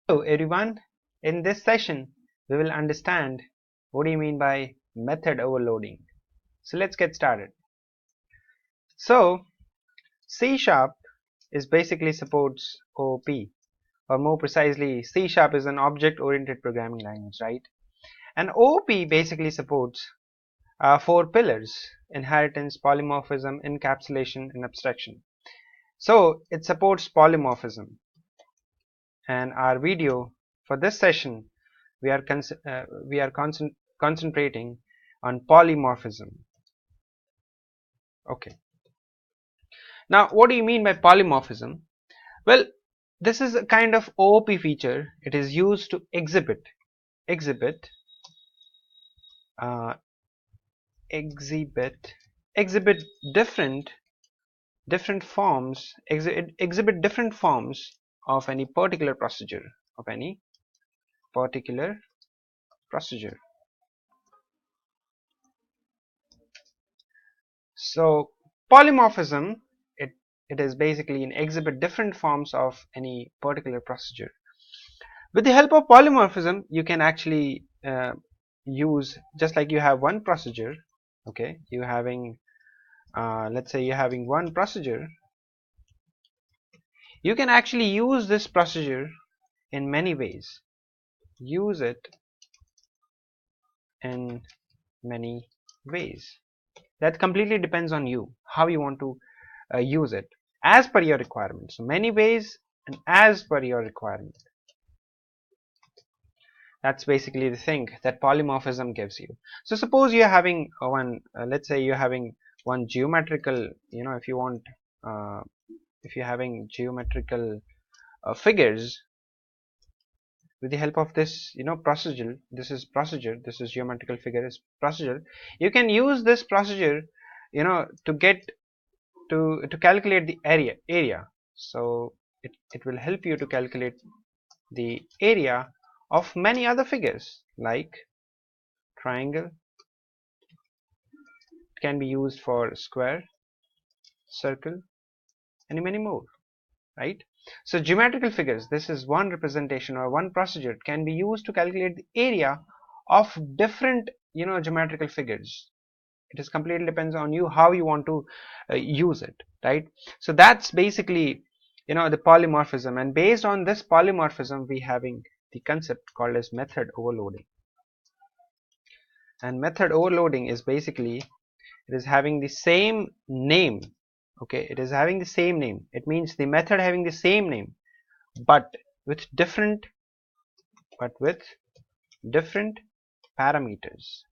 Hello everyone, in this session we will understand what do you mean by method overloading. So let's get started. So C Sharp is basically supports OOP, or more precisely C Sharp is an object oriented programming language, right? And OOP basically supports four pillars: inheritance, polymorphism, encapsulation and abstraction. So it supports polymorphism, and our video for this session we are concentrating on polymorphism. Okay, now what do you mean by polymorphism? Well, this is a kind of OOP feature. It is used to exhibit uh, exhibit exhibit different forms exhibit different forms of any particular procedure. So polymorphism, it is basically an exhibit different forms of any particular procedure. With the help of polymorphism, you can actually use, just like you have one procedure, okay, you having let's say you're having one procedure, you can actually use this procedure in many ways. Use it in many ways. That completely depends on you, how you want to use it as per your requirements. So many ways and as per your requirement. That's basically the thing that polymorphism gives you. So suppose you're having one, let's say you're having one geometrical, if you want, if you're having geometrical figures. With the help of this, procedure, this is geometrical figure is procedure. You can use this procedure, to get to calculate the area. So it will help you to calculate the area of many other figures like triangle. It can be used for square, circle and many more, right? So geometrical figures, this is one representation or one procedure. It can be used to calculate the area of different, geometrical figures. It is completely depends on you how you want to use it, right? So that's basically, the polymorphism, and based on this polymorphism we having the concept called as method overloading. And method overloading is basically, it is having the same name. Okay, it is having the same name. It means the method having the same name but with different parameters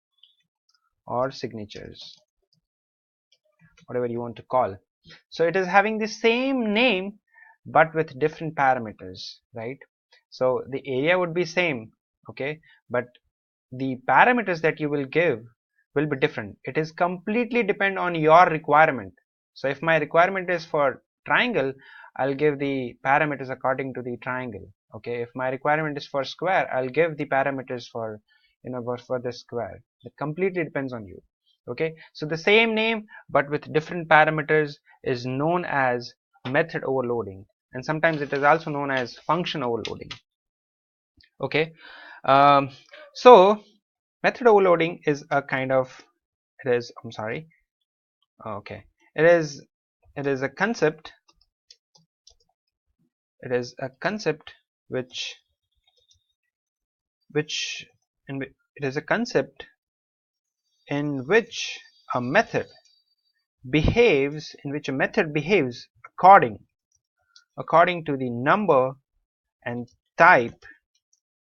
or signatures, whatever you want to call. So it is having the same name but with different parameters, right? So the area would be same, okay, but the parameters that you will give will be different. It is completely depend on your requirement. So if my requirement is for triangle, I'll give the parameters according to the triangle. Okay, if my requirement is for square, I'll give the parameters for, for the square. It completely depends on you. Okay, so the same name but with different parameters is known as method overloading, and sometimes it is also known as function overloading. Okay, um, so method overloading is a kind of, okay, it is a concept, which it is a concept in which a method behaves according to the number and type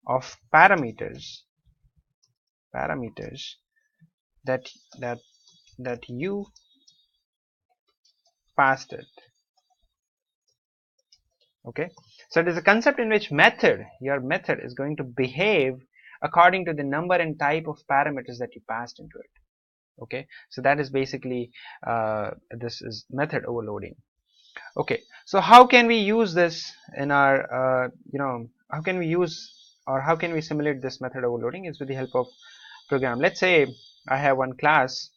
of parameters that you passed it. Okay, so it is a concept in which your method is going to behave according to the number and type of parameters that you passed into it. Okay, so that is basically this is method overloading. Okay, so how can we use this in our how can we use, or how can we simulate this method overloading? Is with the help of program. Let's say I have one class.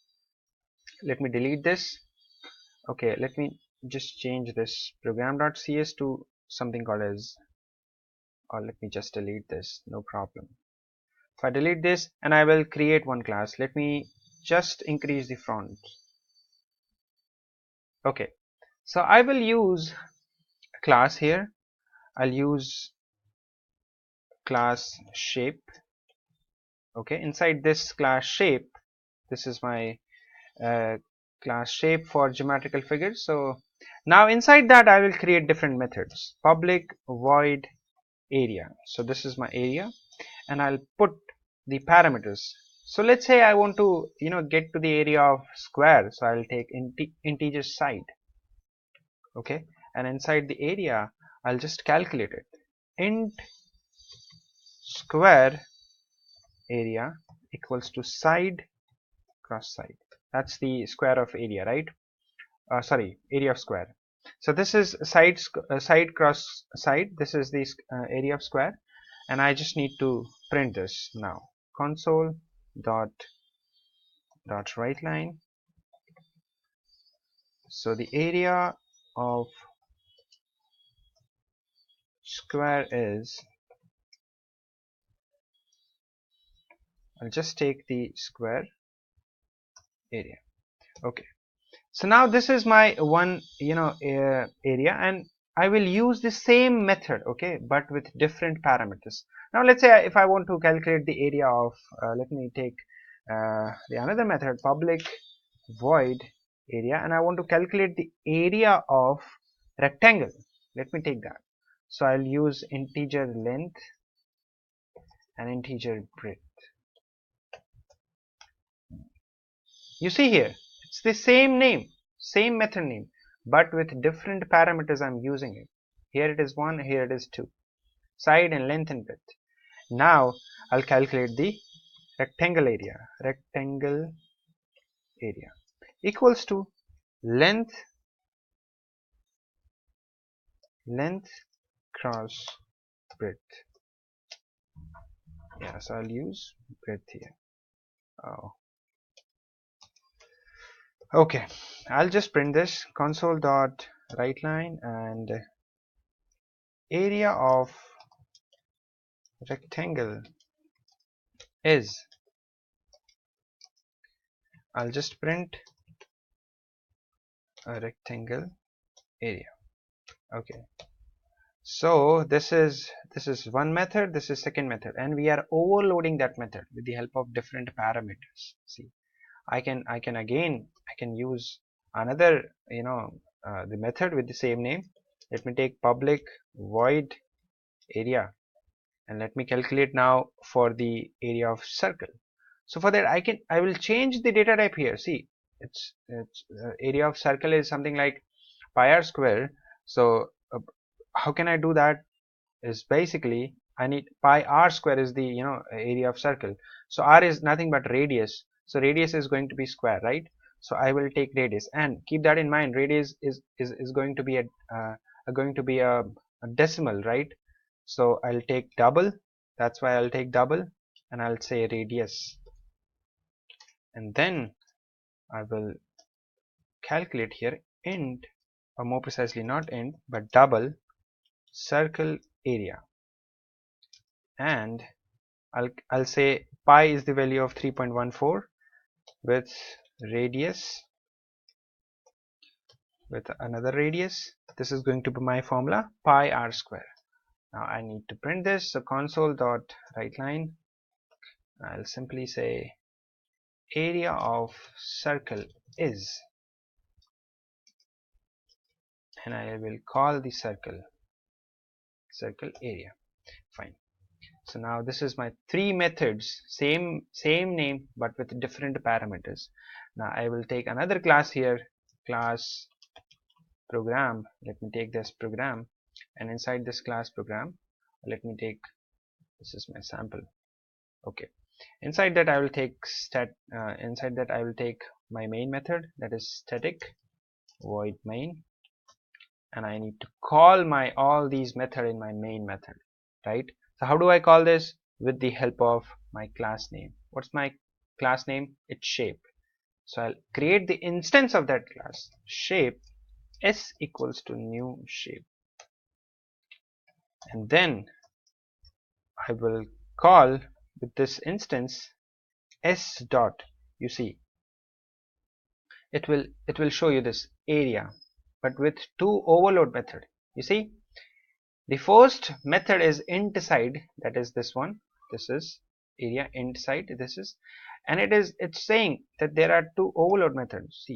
Let me delete this. Okay, let me just change this program.cs to something called as or let me just delete this, no problem. If I delete this and I will create one class, let me just increase the font. Okay, so I will use a class here. I'll use class shape. Okay, inside this class shape, this is my class shape for geometrical figures. So now inside that I will create different methods. Public void area. So this is my area, and I'll put the parameters. So let's say I want to get to the area of square, so I'll take integer side. Okay, and inside the area I'll just calculate it. Int square area equals to side cross side. That's the square of area, right? Sorry, area of square. So this is side cross side. This is the area of square, and I just need to print this now. Console dot write line. So the area of square is, I'll just take the square area. Okay, so now this is my one area, and I will use the same method, okay, but with different parameters. Now let's say if I want to calculate the area of let me take the another method, public void area, and I want to calculate the area of rectangle. Let me take that. So I'll use integer length and integer breadth. You see here, it's the same name, same method name, but with different parameters I'm using it. Here it is 1, here it is 2. Side and length and width. Now I'll calculate the rectangle area. Rectangle area equals to length cross breadth. Yeah, so I'll use breadth here. Oh. Okay, I'll just print this console dot write line, and area of rectangle is, I'll just print a rectangle area. Okay, so this is one method, this is second method, and we are overloading that method with the help of different parameters. See, I can use another the method with the same name. Let me take public void area, and let me calculate now for the area of circle. So for that I will change the data type here. See, it's area of circle is something like pi r square. So how can I do that? Is basically I need pi r square is the area of circle. So r is nothing but radius. So radius is going to be square, right? So I will take radius, and keep that in mind. Radius is going to be a decimal, right? So I'll take double. That's why I'll take double, and I'll say radius, and then I will calculate here int, or more precisely not int but double circle area, and I'll say pi is the value of 3.14 with radius, with another radius. This is going to be my formula, pi r square. Now I need to print this. So console dot write line, I'll simply say area of circle is, and I will call the circle area. Fine. So now this is my three methods, same name but with different parameters. Now I will take another class here, class program. Let me take this program, and inside this class program, let me take, this is my sample. Okay, inside that I will take my main method, that is static void main, and I need to call my all these method in my main method, right? So how do I call this? With the help of my class name. What's my class name? It's shape. So I'll create the instance of that class, shape s equals to new shape, and then I will call with this instance s dot. You see, it will show you this area, but with two overload method. You see, the first method is int side, that is this one. This is area int side. This is, and it's saying that there are two overload methods.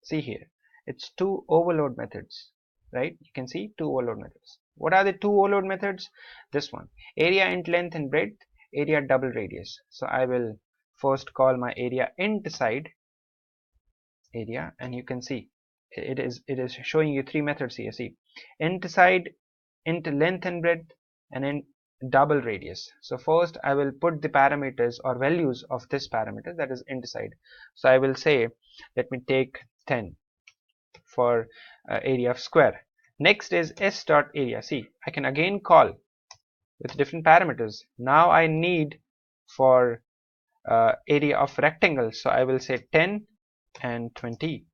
See here, it's two overload methods, right? You can see two overload methods. What are the two overload methods? This one, area int length and breadth, area double radius. So I will first call my area int side area, and you can see it is showing you three methods here. See, int side, int length and breadth, and int double radius. So first I will put the parameters or values of this parameter, that is int side. So I will say, let me take 10 for area of square. Next is s dot area. See, I can again call with different parameters. Now I need for area of rectangle, so I will say 10 and 20.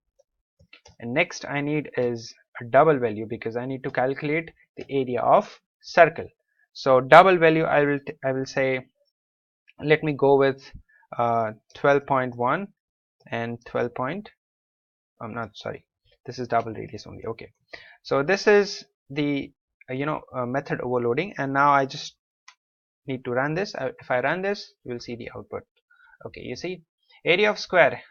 And next I need is a double value, because I need to calculate the area of circle. So double value I will say, let me go with 12.1 and 12 point, I'm not sorry, this is double radius only. Okay, so this is the method overloading, and now I just need to run this. If I run this, you will see the output. Okay, you see, area of square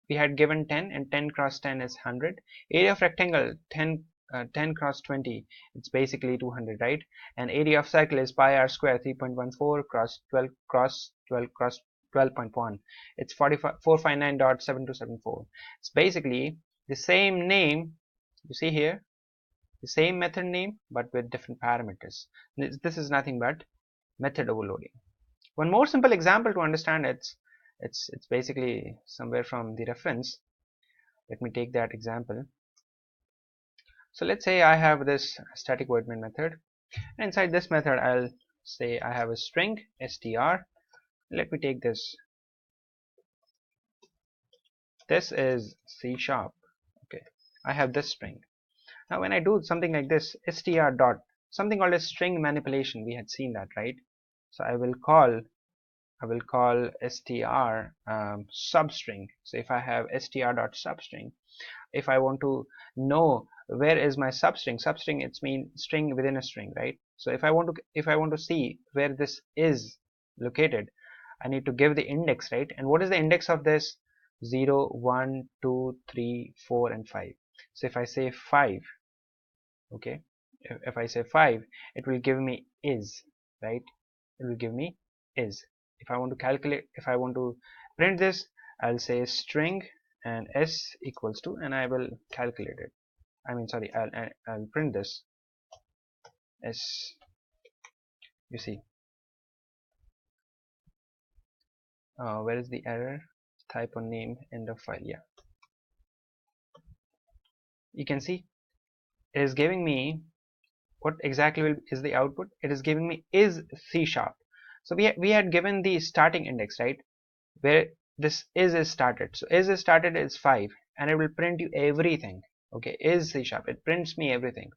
we had given 10, and 10 cross 10 is 100. Area of rectangle 10 cross 20, it's basically 200, right? And area of circle is pi r square 3.14 cross 12 cross 12 cross 12.1, it's 459.7274. It's basically the same name. You see here, the same method name but with different parameters. This is nothing but method overloading. One more simple example to understand it's basically somewhere from the reference. Let me take that example. So let's say I have this static void main method, and inside this method I'll say I have a string str. Let me take this. This is C#. Okay, I have this string. Now when I do something like this, str dot, something called a string manipulation, we had seen that, right? So I will call str substring. So if I have str dot substring, if I want to know where is my substring, it's mean string within a string, right? So if I want to see where this is located, I need to give the index, right? And what is the index of this? 0, 1, 2, 3, 4 and 5. So if I say 5, okay, if I say 5, it will give me is, right? It will give me is. If I want to calculate, if I want to print this, I'll say string and s equals to, and I will calculate it. I mean, sorry, I'll print this s. You see, where is the error? Type on name, end of file. Yeah, you can see it is giving me what exactly is the output. It is giving me is C#. So we had given the starting index, right, where this is started. So is started is 5, and it will print you everything. Okay, is C#, it prints me everything.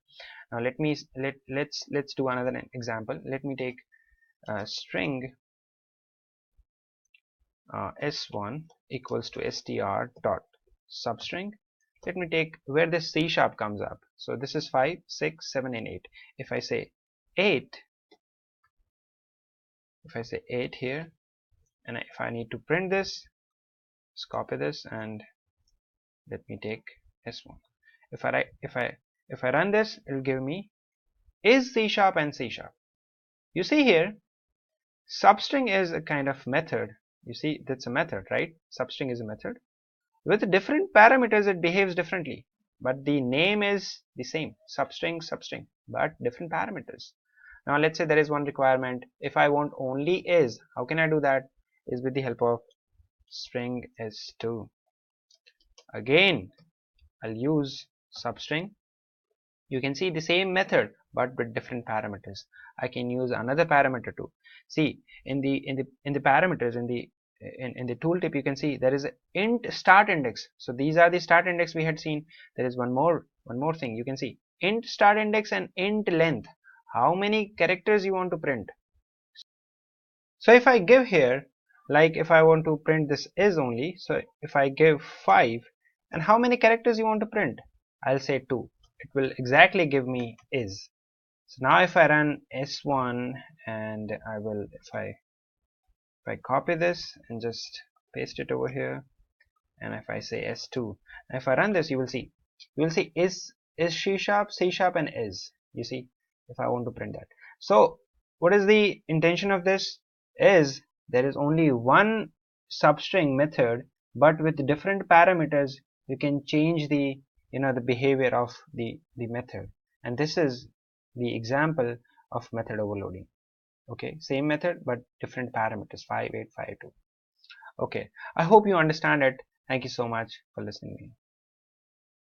Now let's do another example. Let me take string s1 equals to str dot substring. Let me take where this C# comes up. So this is 5, 6, 7 and 8. If I say 8, here, and if I need to print this, just copy this and let me take s1. If I run this, it will give me is C# and C#. You see here, substring is a kind of method. You see, that's a method, right? Substring is a method. With different parameters, it behaves differently, but the name is the same, substring, but different parameters. Now let's say there is one requirement. If I want only is, how can I do that? Is with the help of string s2. Again, I'll use substring. You can see the same method but with different parameters. I can use another parameter too. See, in the parameters, in the tooltip, you can see there is an int start index. So these are the start index we had seen. There is one more thing. You can see int start index and int length. How many characters you want to print? So if I give here, like if I want to print this is only, so if I give 5, and how many characters you want to print, I'll say 2, it will exactly give me is. So now if I run s1, and I will, if I copy this and just paste it over here, and if I say s2, and if I run this, you will see is C sharp, C sharp, and is, you see, if I want to print that. So what is the intention of this? Is there is only one substring method, but with different parameters you can change the, the behavior of the method, and this is the example of method overloading. Okay, same method but different parameters, 5, 8, 5, 2. Okay, I hope you understand it. Thank you so much for listening to me.